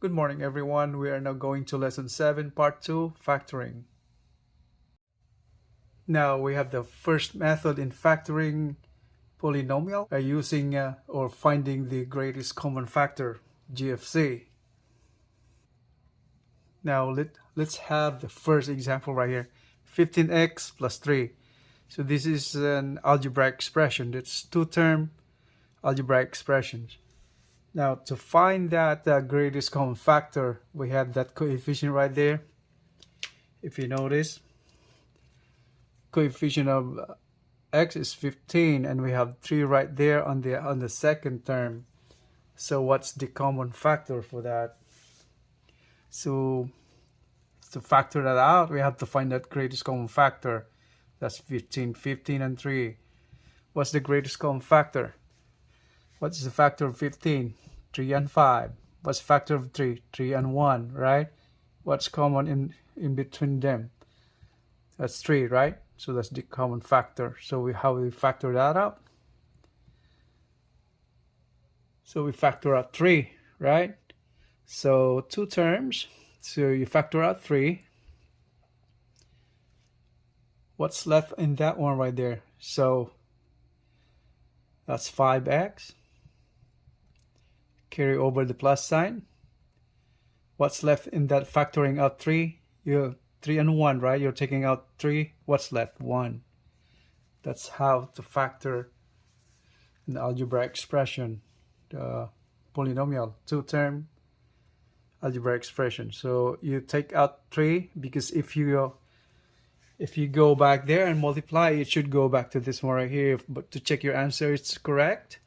Good morning, everyone. We are now going to lesson 7, part 2, factoring. Now we have the first method in factoring polynomial using or finding the greatest common factor, GFC. Now let's have the first example right here, 15x plus 3. So this is an algebraic expression. It's two-term algebraic expressions. Now, to find that greatest common factor, we have that coefficient right there. If you notice, coefficient of x is 15, and we have 3 right there on the second term. So what's the common factor for that? So to factor that out, we have to find that greatest common factor. That's 15, 15, and 3. What's the greatest common factor? What's the factor of 15? 3 and 5. What's the factor of 3? 3 and 1, right? What's common in between them? That's 3, right? So that's the common factor. So how we factor that out? So we factor out 3, right? So two terms. So you factor out 3. What's left in that one right there? So that's 5x. Carry over the plus sign. What's left in that factoring out 3? 3 and 1, right? You're taking out 3. What's left? 1. That's how to factor an algebraic expression, the polynomial, two-term algebraic expression. So you take out 3 because if you go back there and multiply, it should go back to this one right here. But to check your answer is correct,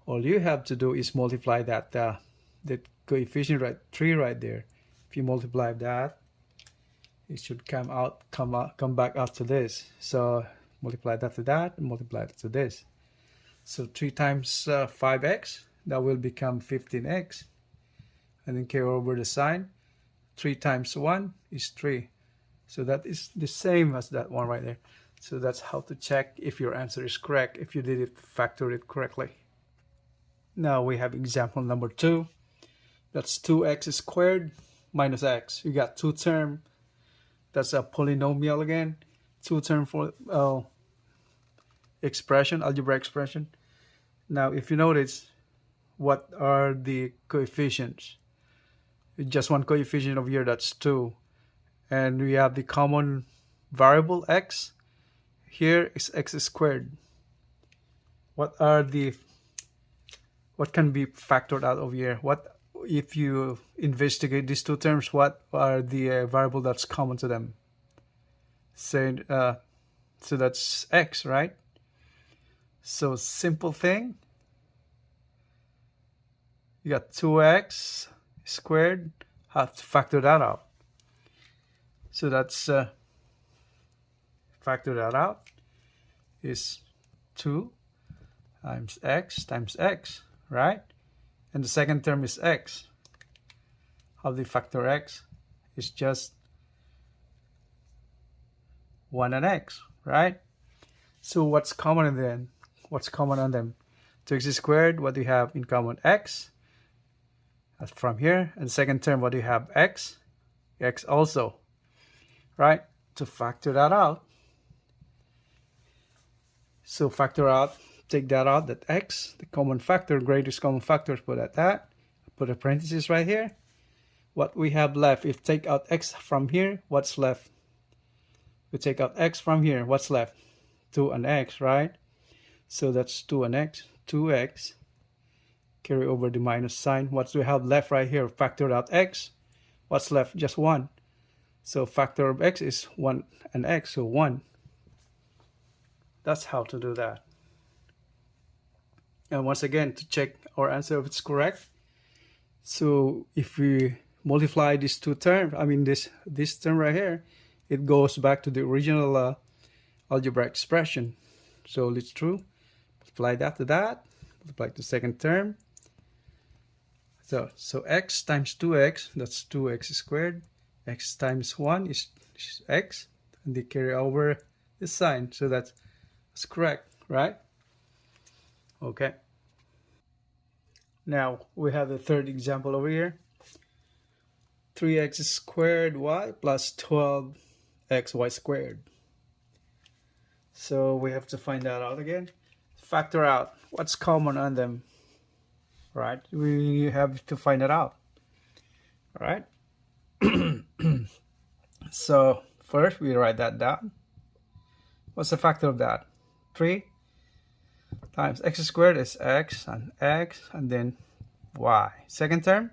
all you have to do is multiply that the coefficient right 3 right there. If you multiply that, it should come back out to this. So multiply that to that and multiply it to this. So 3 times 5x, that will become 15x. And then carry over the sign. 3 times 1 is 3. So that is the same as that one right there. So that's how to check if your answer is correct, if you did it, factor it correctly. Now we have example number 2. That's 2x squared minus x. You got two term. That's a polynomial again. Two term for expression, algebraic expression. Now if you notice, what are the coefficients? Just one coefficient over here, that's 2. And we have the common variable x. Here is x squared. What can be factored out over here? What if you investigate these two terms? What are the variable that's common to them? So that's x, right? So simple thing. You got 2x squared. Have to factor that out. So that's factor that out is 2 times x, right? And the second term is x. How do you factor x? It's just 1 and x, right? So what's common in them? What's common on them? 2x squared, what do you have in common? X. That's from here. And the second term, what do you have? X. X also. Right? To factor that out. So factor out, take that out, that x, the common factor, greatest common factor, put at that. Put a parenthesis right here. What we have left, if take out x from here, what's left? We take out x from here, what's left? 2 and x, right? So that's 2 and x, 2x. Carry over the minus sign. What do we have left right here? Factor out x. What's left? Just 1. So factor of x is 1 and x, so 1. That's how to do that. And once again, to check our answer if it's correct. So if we multiply these two terms, I mean this term right here, it goes back to the original algebraic expression. So it's true. Multiply that to that. Multiply the second term. So x times 2x, that's 2x squared. X times 1 is x, and they carry over the sign. So that's correct, right? Okay. Now we have the third example over here. 3x squared y plus 12xy squared. So we have to find that out again. Factor out what's common on them, right? We have to find it out, all right? So first we write that down. What's the factor of that? 3 times x squared is x, and then y. Second term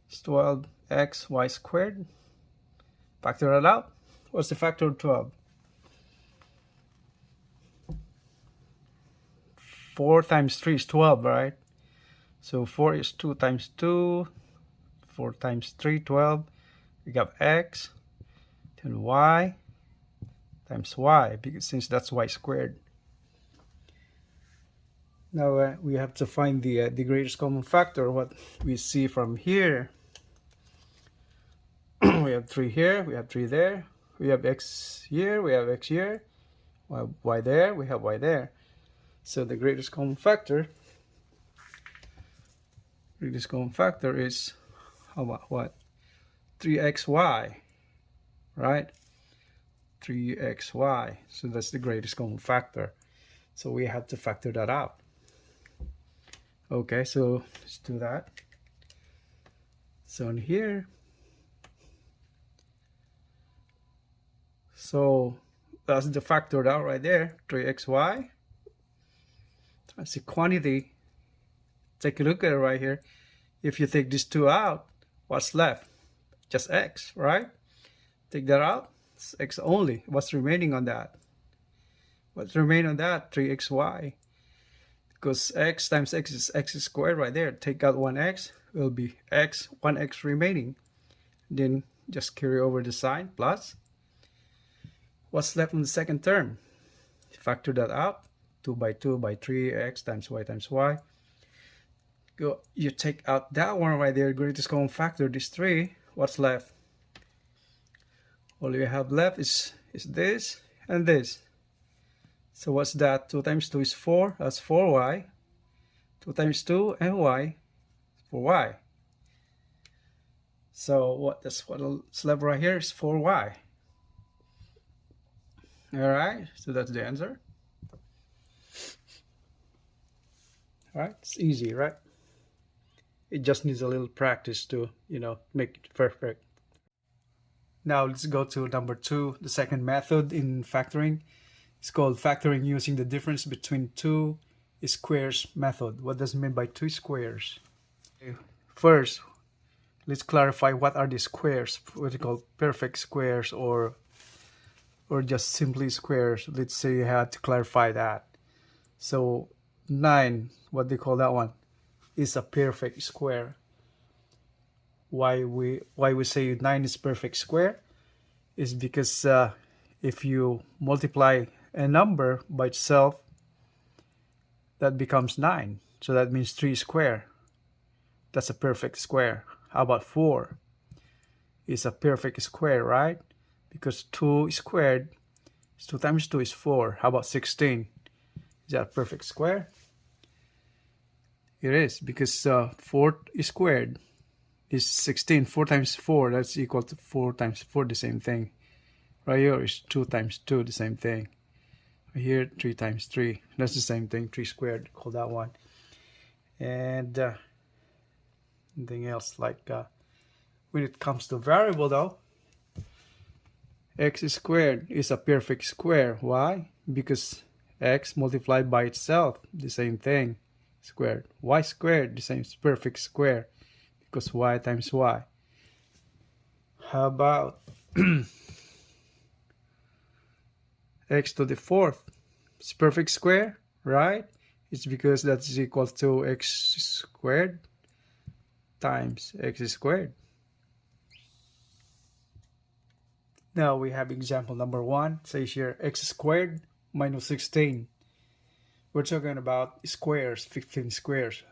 is 12xy squared. Factor it out. What's the factor of 12? 4 times 3 is 12, right? So 4 is 2 times 2. 4 times 3, 12. We got x, then y times y, because since that's y squared. Now we have to find the greatest common factor. What we see from here, we have 3 here, we have 3 there, we have x here, we have x here, y there, we have y there. So the greatest common factor is, how about what? 3xy, right? 3xy. So that's the greatest common factor. So we have to factor that out. Okay, so let's do that. So in here, so that's the factored out right there, 3xy. That's the quantity. Take a look at it right here. If you take these two out, what's left? Just x, right? Take that out, it's x only. What's remaining on that? What's remaining on that? 3xy. Because x times x is x squared right there. Take out 1x, will be x, 1x remaining. Then just carry over the sign, plus. What's left in the second term? Factor that out. 2 by 2 by 3x times y. You take out that one right there, greatest common factor, this 3. What's left? All you have left is this and this. So what's that? 2 times 2 is 4. That's 4y. 2 times 2 and y, 4y. So what's left right here is 4y. Alright, so that's the answer. Alright, it's easy, right? It just needs a little practice to, make it perfect. Now let's go to number 2, the second method in factoring. It's called factoring using the difference between two squares method. What does it mean by two squares? First, let's clarify what are the squares. What we call perfect squares or just simply squares. Let's say you had to clarify that. So 9, what they call that one, is a perfect square. Why we say 9 is perfect square is because if you multiply a number by itself, that becomes 9. So that means 3 square. That's a perfect square. How about 4? It's a perfect square, right? Because 2 squared, 2 times 2 is 4. How about 16? Is that a perfect square? It is, because 4 squared is 16. 4 times 4, that's equal to 4 times 4, the same thing. Right here is 2 times 2, the same thing. Right here, 3 times 3, that's the same thing. 3 squared, call that one. And anything else, like when it comes to variable though, x squared is a perfect square. Why? Because x multiplied by itself, the same thing, squared. Y squared, the same perfect square, because y times y. How about x to the 4th? It's perfect square, right? It's because that's equal to x squared times x squared. Now we have example number 1. It says here x squared minus 16. We're talking about squares, 15 squares.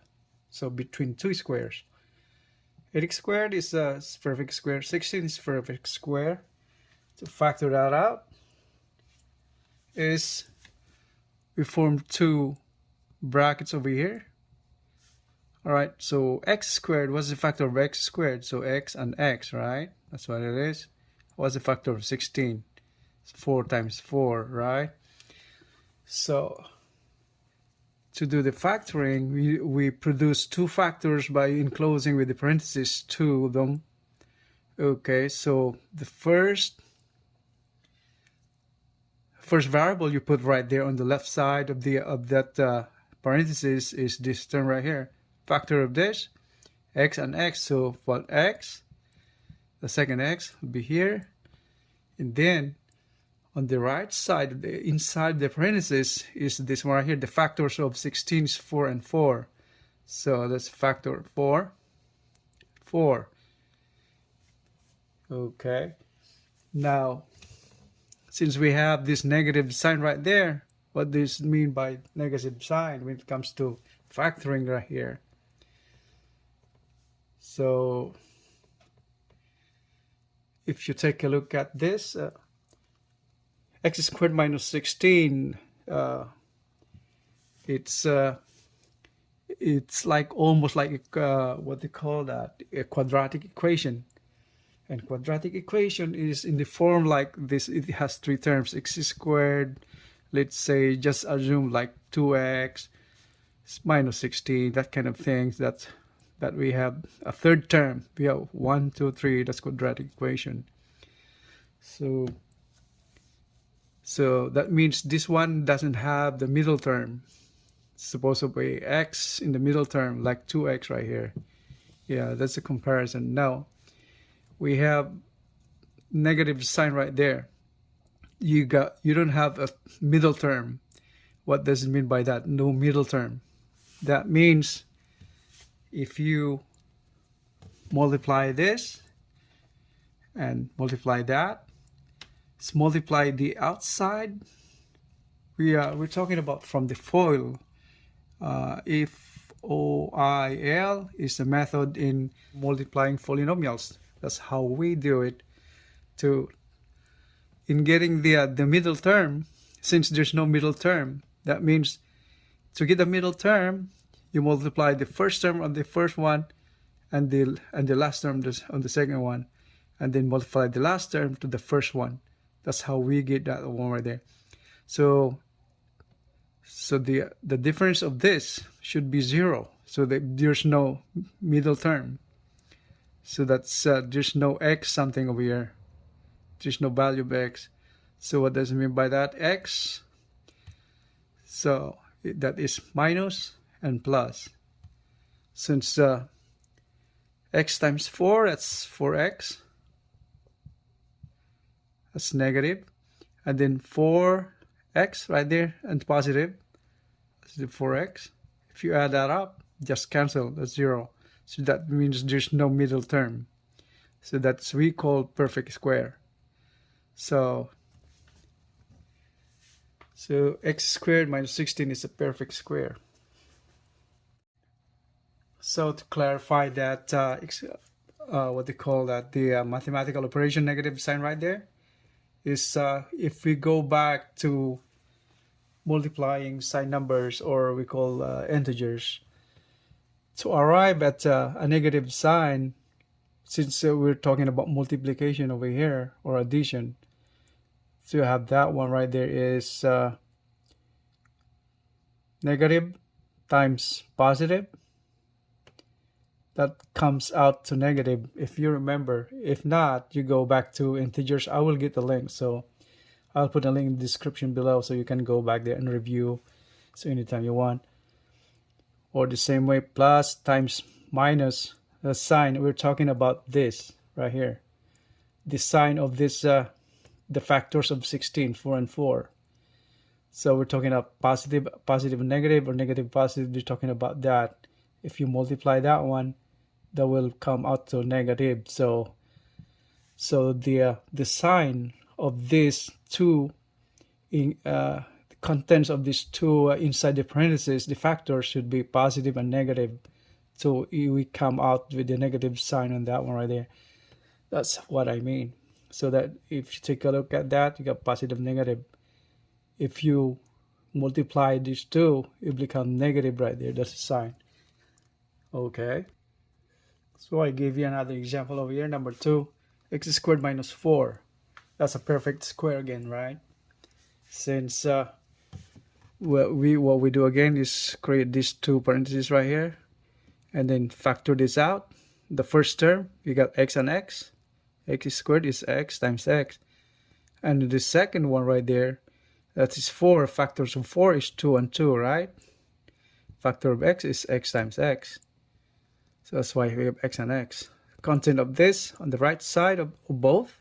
So between two squares. 8x squared is a perfect square. 16 is perfect square. To factor that out is we form two brackets over here. All right, so x squared, what's the factor of x squared? So x and x, right? That's what it is. What's the factor of 16? It's 4 times 4, right? So to do the factoring, we produce two factors by enclosing with the parentheses two of them. Okay, so the first variable you put right there on the left side of that parenthesis is this term right here. Factor of this, x and x. So what x? The second x will be here, and then on the right side, inside the parenthesis, is this one right here. The factors of 16 is 4 and 4. So that's factor 4. Okay. Now, since we have this negative sign right there, what does it mean by negative sign when it comes to factoring right here? So, if you take a look at this, x squared minus 16, it's like almost like what they call that, a quadratic equation. And quadratic equation is in the form like this. It has three terms: x squared, let's say just assume like 2x minus 16, that kind of things. That we have a third term. We have 1, 2, 3. That's quadratic equation. So that means this one doesn't have the middle term. It's supposed to be x in the middle term, like 2x right here. Yeah, that's a comparison. Now, we have negative sign right there. You don't have a middle term. What does it mean by that? No middle term. That means if you multiply this and multiply that, let's multiply the outside. We're talking about from the FOIL. FOIL is a method in multiplying polynomials. That's how we do it. In getting the middle term, since there's no middle term, that means to get the middle term, you multiply the first term on the first one, and the last term on the second one, and then multiply the last term to the first one. That's how we get that one right there. So the difference of this should be 0. So that there's no middle term. So that's there's no x something over here. There's no value of x. So what does it mean by that? X. So that is minus and plus. Since x times 4, that's 4x. That's negative. And then 4x right there and positive. That's the 4x. If you add that up, just cancel. That's 0. So that means there's no middle term. So that's we call perfect square. So x squared minus 16 is a perfect square. So to clarify that, what they call that, the mathematical operation negative sign right there, is if we go back to multiplying sign numbers, or we call integers, to arrive at a negative sign, since we're talking about multiplication over here, or addition, to have that one right there is negative times positive. That comes out to negative, if you remember. If not, you go back to integers. I will get the link, so I'll put a link in the description below, so you can go back there and review, so anytime you want. Or the same way, plus times minus, the sign, we're talking about this right here. The sign of this, the factors of 16, 4 and 4. So we're talking about positive and negative, or negative positive. We're talking about that. If you multiply that one, that will come out to negative. So the sign of these two, the contents of these two inside the parentheses, the factors should be positive and negative. So we come out with the negative sign on that one right there. That's what I mean. So that if you take a look at that, you got positive, negative. If you multiply these two, it becomes negative right there. That's a sign. Okay. So I gave you another example over here. Number 2, x squared minus 4. That's a perfect square again, right? Since what we do again is create these two parentheses right here, and then factor this out. The first term, you got x and x. X squared is x times x. And the second one right there, that is 4. Factors of 4 is 2 and 2, right? Factor of x is x times x. So that's why we have x and x. Content of this on the right side of both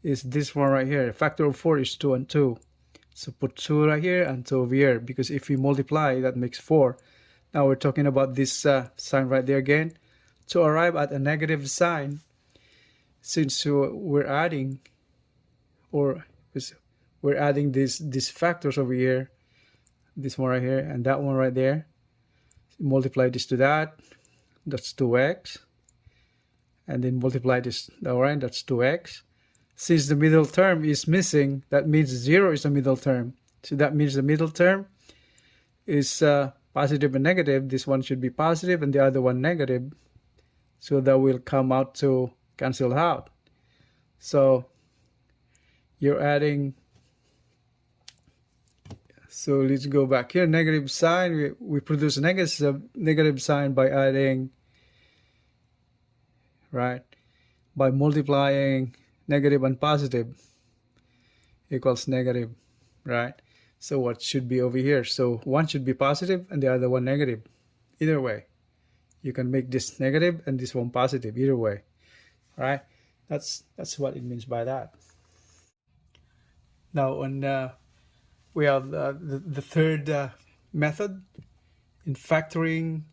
is this one right here. Factor of 4 is 2 and 2. So put 2 right here and 2 over here, because if we multiply, that makes 4. Now we're talking about this sign right there again. To arrive at a negative sign, since we're adding these factors over here, this one right here and that one right there, multiply this to that, that's 2x, and then multiply this, alright, that's 2x. Since the middle term is missing, that means 0 is the middle term. So that means the middle term is positive and negative. This one should be positive and the other one negative. So that will come out to cancel out. So you're adding, so let's go back here. Negative sign, we produce a negative sign by adding, right? By multiplying negative and positive equals negative, right? So what should be over here? So one should be positive and the other one negative. Either way, you can make this negative and this one positive. Either way, right? That's what it means by that. Now, we have the third method in factoring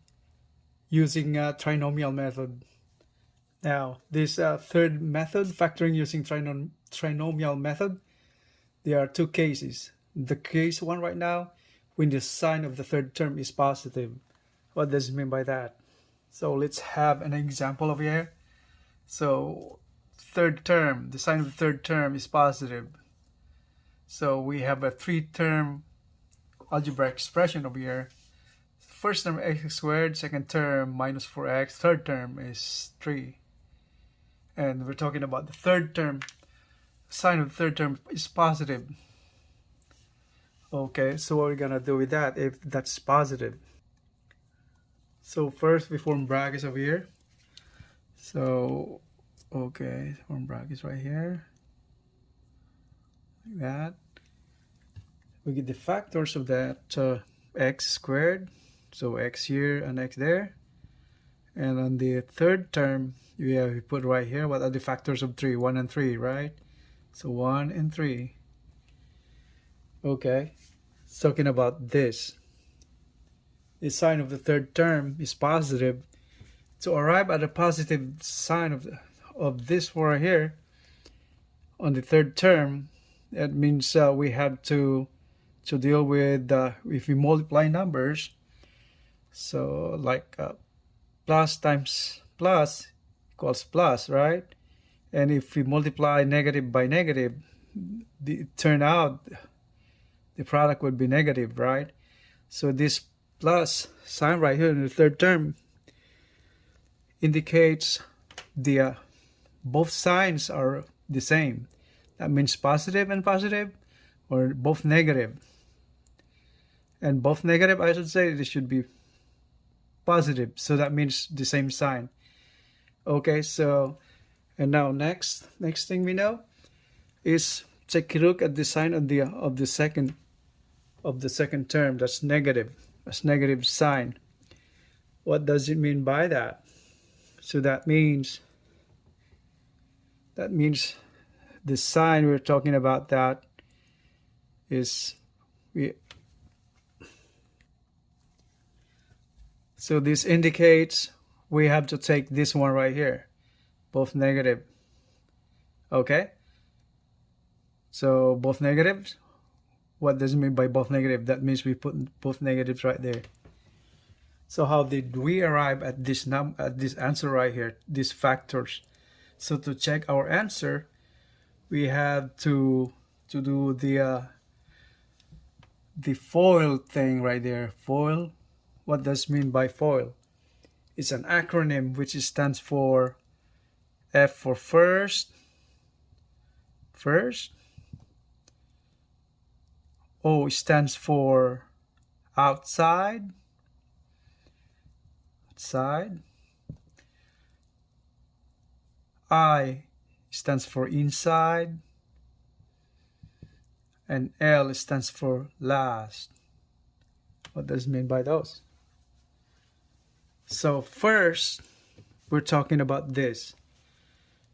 using trinomial method. Now, this third method, factoring using trinomial method, there are two cases. The case one right now, when the sign of the third term is positive. What does it mean by that? So let's have an example over here. So third term, the sign of the third term is positive. So we have a 3-term algebra expression over here. First term x squared, second term minus 4x, third term is 3. And we're talking about the third term. Sign of the third term is positive. Okay, so what are we gonna do with that if that's positive? So first we form brackets over here. So okay, form brackets right here. Like that. We get the factors of that x squared. So x here and x there. And on the third term, we put right here, what are the factors of 3? 1 and 3, right? So 1 and 3. Okay, talking about this. The sign of the third term is positive. To arrive at a positive sign of this one right here, on the third term, that means we have to deal with, if we multiply numbers, so like plus times plus equals plus, right? And if we multiply negative by negative, it turn out the product would be negative, right? So this plus sign right here in the third term indicates the both signs are the same. That means positive and positive, or both negative. And both negative, I should say, this should be positive. So that means the same sign. Okay, so and now next thing we know is take a look at the sign of the second term. That's negative. That's negative sign. What does it mean by that? So that means the sign we're talking about, that is so this indicates we have to take this one right here, both negative. Okay, so both negatives. What does it mean by both negative? That means we put both negatives right there. So how did we arrive at this answer right here, these factors? So to check our answer, we have to do the FOIL thing right there. FOIL. What does it mean by FOIL? It's an acronym which stands for F for first, O stands for outside, I stands for inside, and L stands for last. What does it mean by those? So first, we're talking about this.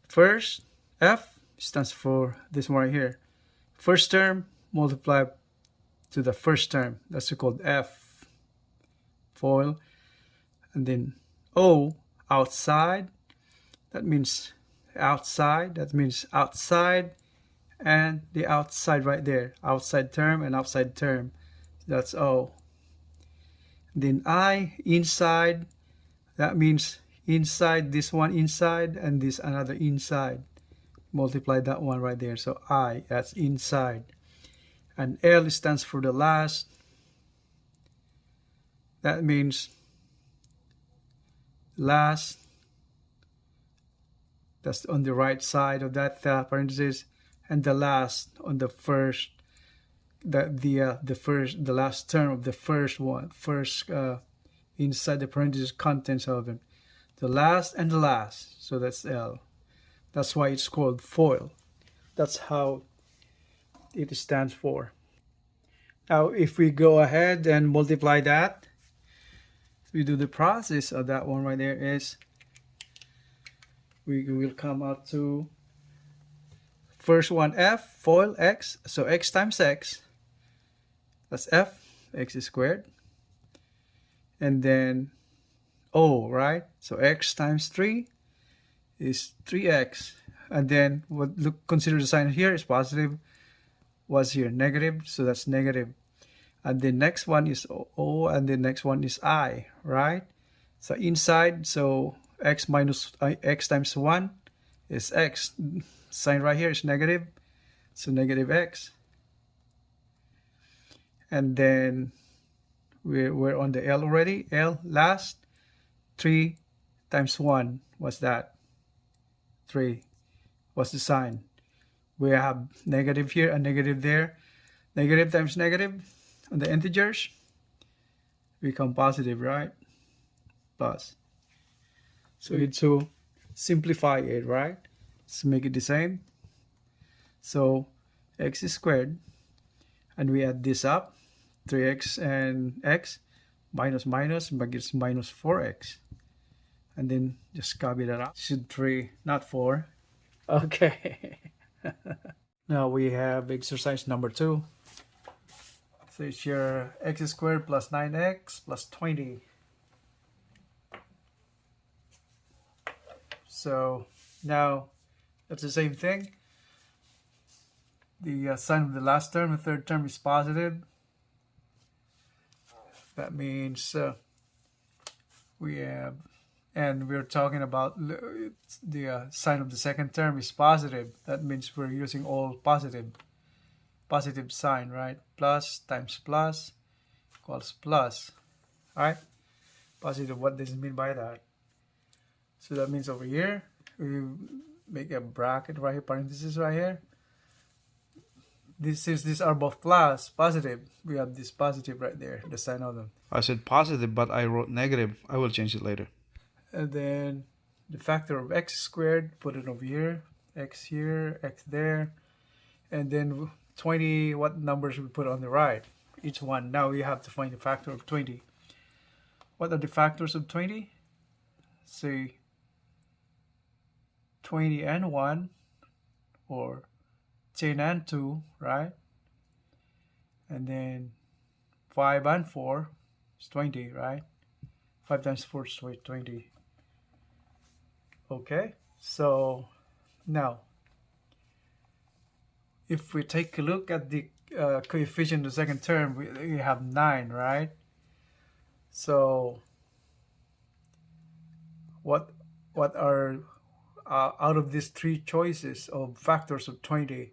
First, F stands for this one right here. First term multiplied to the first term. That's called F, FOIL. And then O, outside. That means outside. That means outside and the outside right there. Outside term and outside term. That's O. Then I, inside. That means inside, this one inside, and this another inside. Multiply that one right there. So I, that's inside. And L stands for the last. That means last. That's on the right side of that parenthesis, and the last on the first. The last term of the first one. Inside the parenthesis contents of it. The last and the last. So that's L. That's why it's called FOIL. That's how it stands for. Now, if we go ahead and multiply that, we do the process of that one right there is we will come out to first one F, FOIL, X. So X times X. That's F, X squared. And then O, right? So X times 3 is 3X. And then consider the sign here is positive. Was here negative, so that's negative. And the next one is O, and the next one is I, right? So inside, so X minus X times 1 is X. Sign right here is negative, so negative X. And then we're on the L already. L last. 3 times 1. What's that? 3. What's the sign? We have negative here and negative there. Negative times negative on the integers become positive, right? Plus. So we need to simplify it, right? Let's make it the same. So X squared, and we add this up. 3X and X minus gives minus 4X. And then just copy that out. Should 3, not 4. Okay. Now we have exercise number 2. So it's your X squared plus 9X plus 20. So now that's the same thing. The sign of the last term, the third term is positive. That means we have, and we're talking about the sign of the second term is positive. That means we're using all positive sign, right? Plus times plus equals plus, right? Positive, what does it mean by that? So that means over here, we make a bracket right here, parenthesis right here. These are both plus, positive. We have this positive right there, the sign of them. I said positive, but I wrote negative. I will change it later. And then the factor of X squared, put it over here. X here, X there. And then 20, what numbers we put on the right? Each one. Now we have to find the factor of 20. What are the factors of 20? Say 20 and 1, or 10 and 2, right? And then 5 and 4 is 20, right? 5 times 4 is 20. Okay, so now if we take a look at the coefficient of the second term, we have 9, right? So what are out of these 3 choices of factors of 20,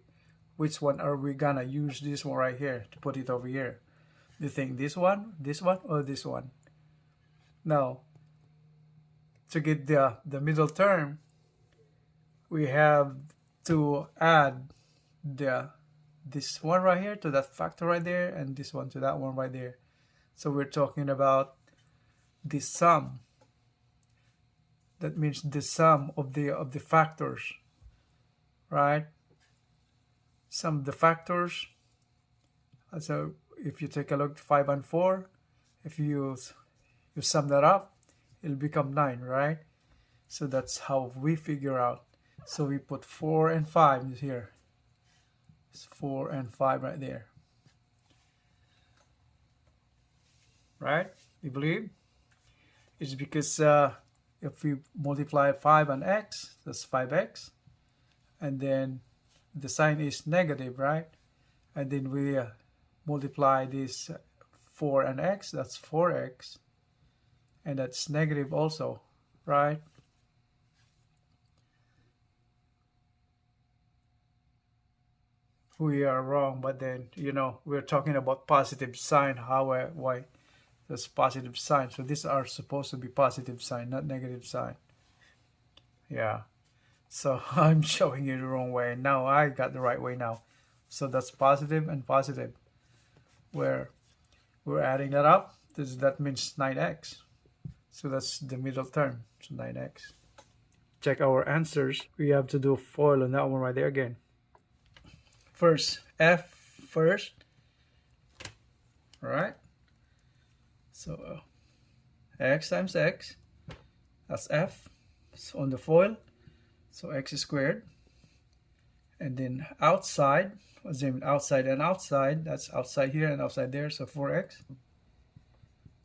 which one are we gonna use? This one right here to put it over here. Do you think this one, or this one? Now to get the middle term, we have to add this one right here to that factor right there, and this one to that one right there. So we're talking about the sum. That means the sum of the factors, right? Sum of the factors. So if you take a look, 5 and 4, if you sum that up, it'll become 9, right? So that's how we figure out. So we put 4 and 5 here. It's 4 and 5 right there. Right? You believe? It's because if we multiply 5 and x, that's 5x. And then the sign is negative, right? And then we multiply this 4 and x, that's 4x. And that's negative also, right? We are wrong, but then, we're talking about positive sign, why that's positive sign. So these are supposed to be positive sign, not negative sign. Yeah. So I'm showing you the wrong way. Now I got the right way now. So that's positive and positive. Where we're adding that up, that means 9x. So that's the middle term, so 9x. Check our answers. We have to do FOIL on that one right there again. First, f first. All right. So x times x, that's f. So on the FOIL, so x squared. And then outside, outside and outside, that's outside here and outside there, so 4x.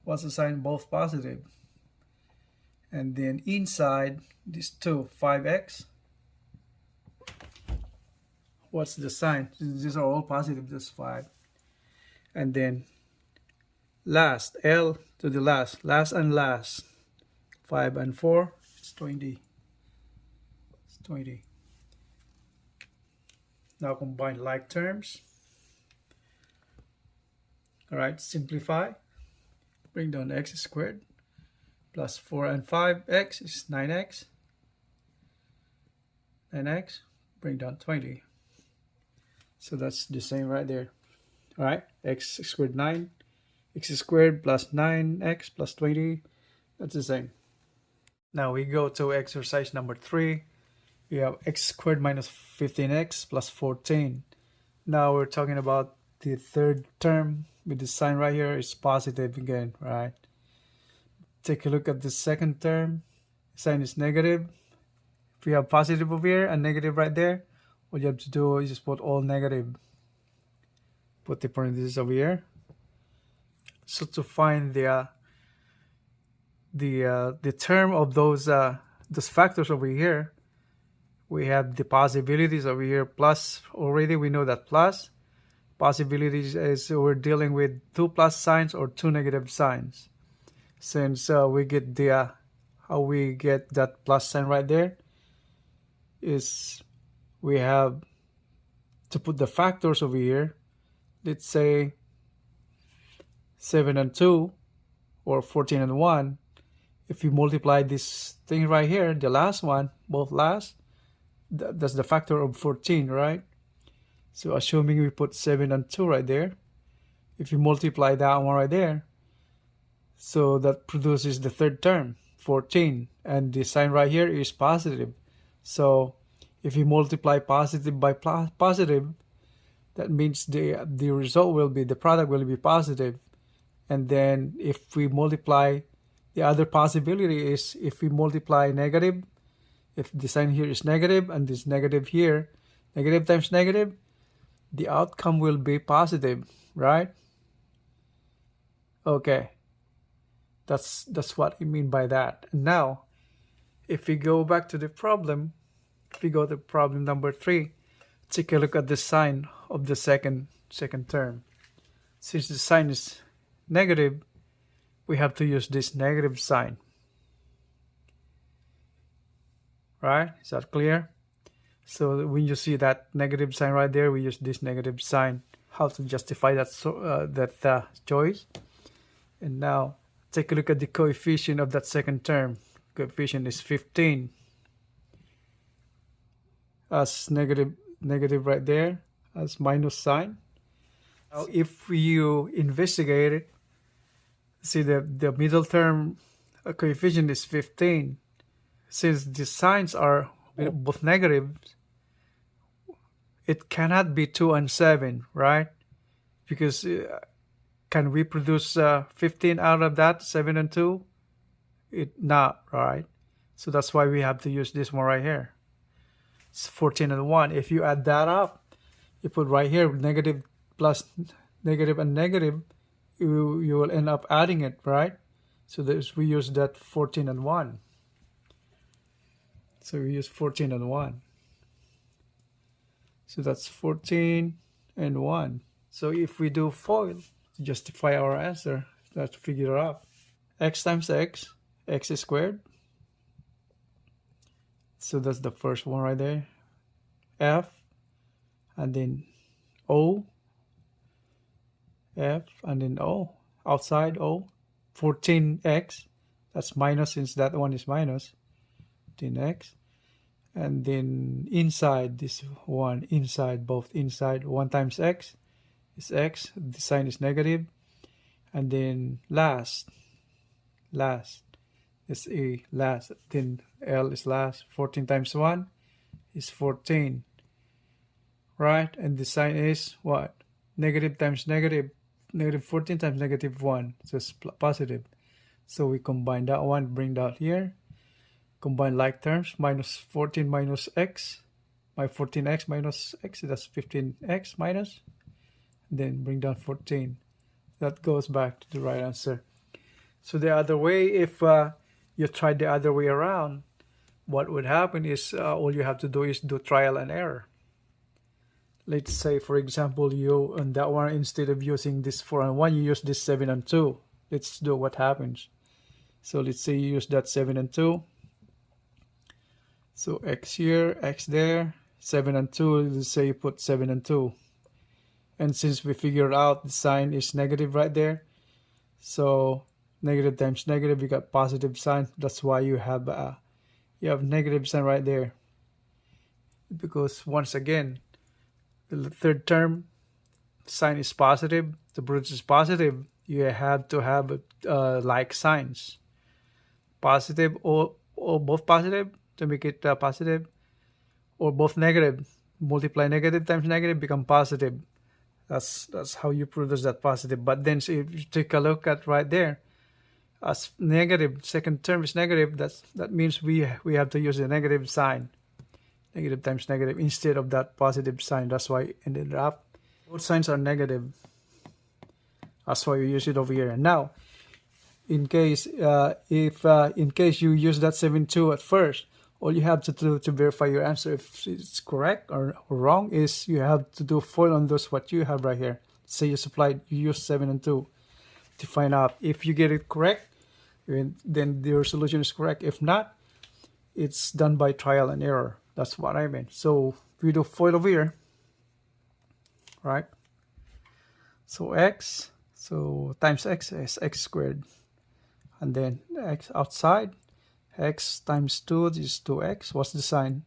What's the sign? Both positive. And then inside, these two, 5x. What's the sign? These are all positive, just 5. And then last, L to the last and last. 5 and 4, it's 20. It's 20. Now combine like terms. Alright, simplify. Bring down x squared. Plus 4 and 5x is 9x. 9x, bring down 20. So that's the same right there. Alright, x squared 9. X squared plus 9x plus 20. That's the same. Now we go to exercise number 3. We have x squared minus 15x plus 14. Now we're talking about the third term with the sign right here is positive again, right? Take a look at the second term. The sign is negative. If we have positive over here and negative right there, what you have to do is just put all negative. Put the parentheses over here. So to find the term of those factors over here, we have the possibilities over here plus. Already we know that plus. Possibilities is we're dealing with 2 plus signs or 2 negative signs. Since we get how we get that plus sign right there is we have to put the factors over here. Let's say 7 and 2 or 14 and 1. If you multiply this thing right here, the last one, both last, that's the factor of 14, right? So assuming we put 7 and 2 right there, if you multiply that one right there, so that produces the third term, 14, and the sign right here is positive. So if you multiply positive by positive, that means the result will be, the product will be positive. And then if we multiply, the other possibility is if we multiply negative, if the sign here is negative and this negative here, negative times negative, the outcome will be positive, right? Okay. That's what I mean by that. And now, if we go back to the problem, if we go to problem number 3, take a look at the sign of the second term. Since the sign is negative, we have to use this negative sign. Right? Is that clear? So when you see that negative sign right there, we use this negative sign. How to justify that choice? And now take a look at the coefficient of that second term. coefficient is 15 as negative right there as minus sign. Now if you investigate it, see the middle term coefficient is 15. Since the signs are both negative, it cannot be 2 and 7, right? Because can we produce 15 out of that, 7 and 2? It not, right? So that's why we have to use this one right here. It's 14 and 1. If you add that up, you put right here negative plus negative and negative, you will end up adding it, right? So we use that 14 and 1. So we use 14 and 1. So that's 14 and 1. So if we do FOIL to justify our answer, let's figure it out. X times x, x squared. So that's the first one right there. F, and then O, F, and then O, outside O, 14x, that's minus since that one is minus, 14x, and then inside this one, inside, both inside, 1 times x is x, the sign is negative, and then last is A, last, then L is last, 14 times 1 is 14, right? And the sign is what? Negative times negative, negative 14 times negative 1, so it's positive. So we combine that one, bring that here, combine like terms, minus 14 minus x, my 14x minus x, that's 15x minus, then bring down 14. That goes back to the right answer. So the other way, if you try the other way around, what would happen is all you have to do is do trial and error. Let's say, for example, you on that one, instead of using this 4 and 1, you use this 7 and 2. Let's do what happens. So let's say you use that 7 and 2. So x here, x there, 7 and 2, let's say you put 7 and 2. And since we figured out the sign is negative right there, so negative times negative, you got positive sign. That's why you have negative sign right there. Because once again, the third term sign is positive, the product is positive. You have to have like signs, positive or both positive to make it positive, or both negative. Multiply negative times negative, become positive. That's how you produce that positive. But then so if you take a look at right there, as negative, second term is negative, that means we have to use a negative sign, negative times negative, instead of that positive sign. That's why it ended up both signs are negative. That's why you use it over here. And now, in case in case you use that 7.2 at first, all you have to do to verify your answer if it's correct or wrong is you have to do FOIL on those what you have right here. Say you use 7 and 2 to find out. If you get it correct, then your solution is correct. If not, it's done by trial and error. That's what I mean. So we do FOIL over here, right? So x, so times x is x squared, and then x outside, x times 2 is 2x. What's the sign?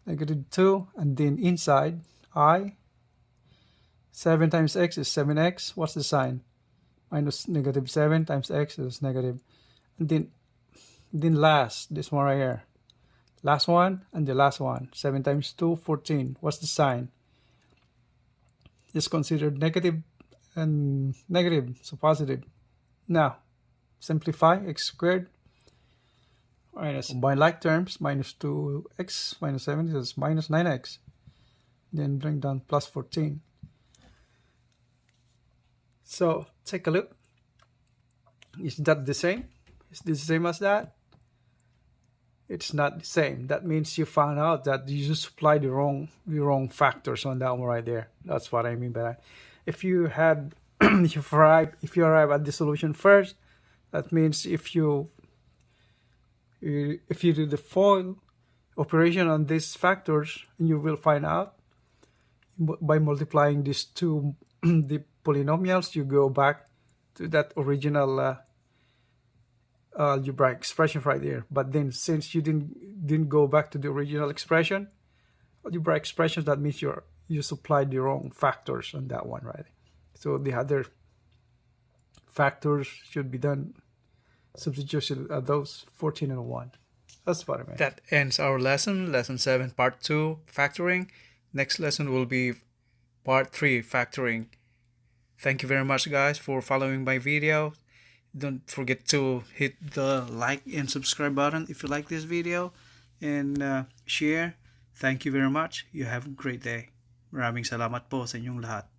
Negative 2. And then inside, I, 7 times x is 7x. What's the sign? Minus negative 7 times x is negative. And then last, this one right here. Last one and the last one. 7 times 2, 14. What's the sign? It's considered negative and negative, so positive. Now, simplify x squared. Minus combine like terms, minus 2x minus 7 is minus 9x. Then bring down plus 14. So take a look. Is that the same? Is this the same as that? It's not the same. That means you found out that you supplied the wrong factors on that one right there. That's what I mean by that. If you had if you arrive at the solution first, that means if you do the FOIL operation on these factors, you will find out by multiplying these two the polynomials, you go back to that original algebraic expression right there. But then since you didn't go back to the original expression, algebraic expressions, that means you supplied the wrong factors on that one, right? So the other factors should be done. Substitution of those 14 and 1. That's funny, man. That ends our lesson 7, part 2, factoring. Next lesson will be part 3, factoring. Thank you very much, guys, for following my video. Don't forget to hit the like and subscribe button if you like this video, and share. Thank you very much. You have a great day. Maraming salamat po sa inyong lahat.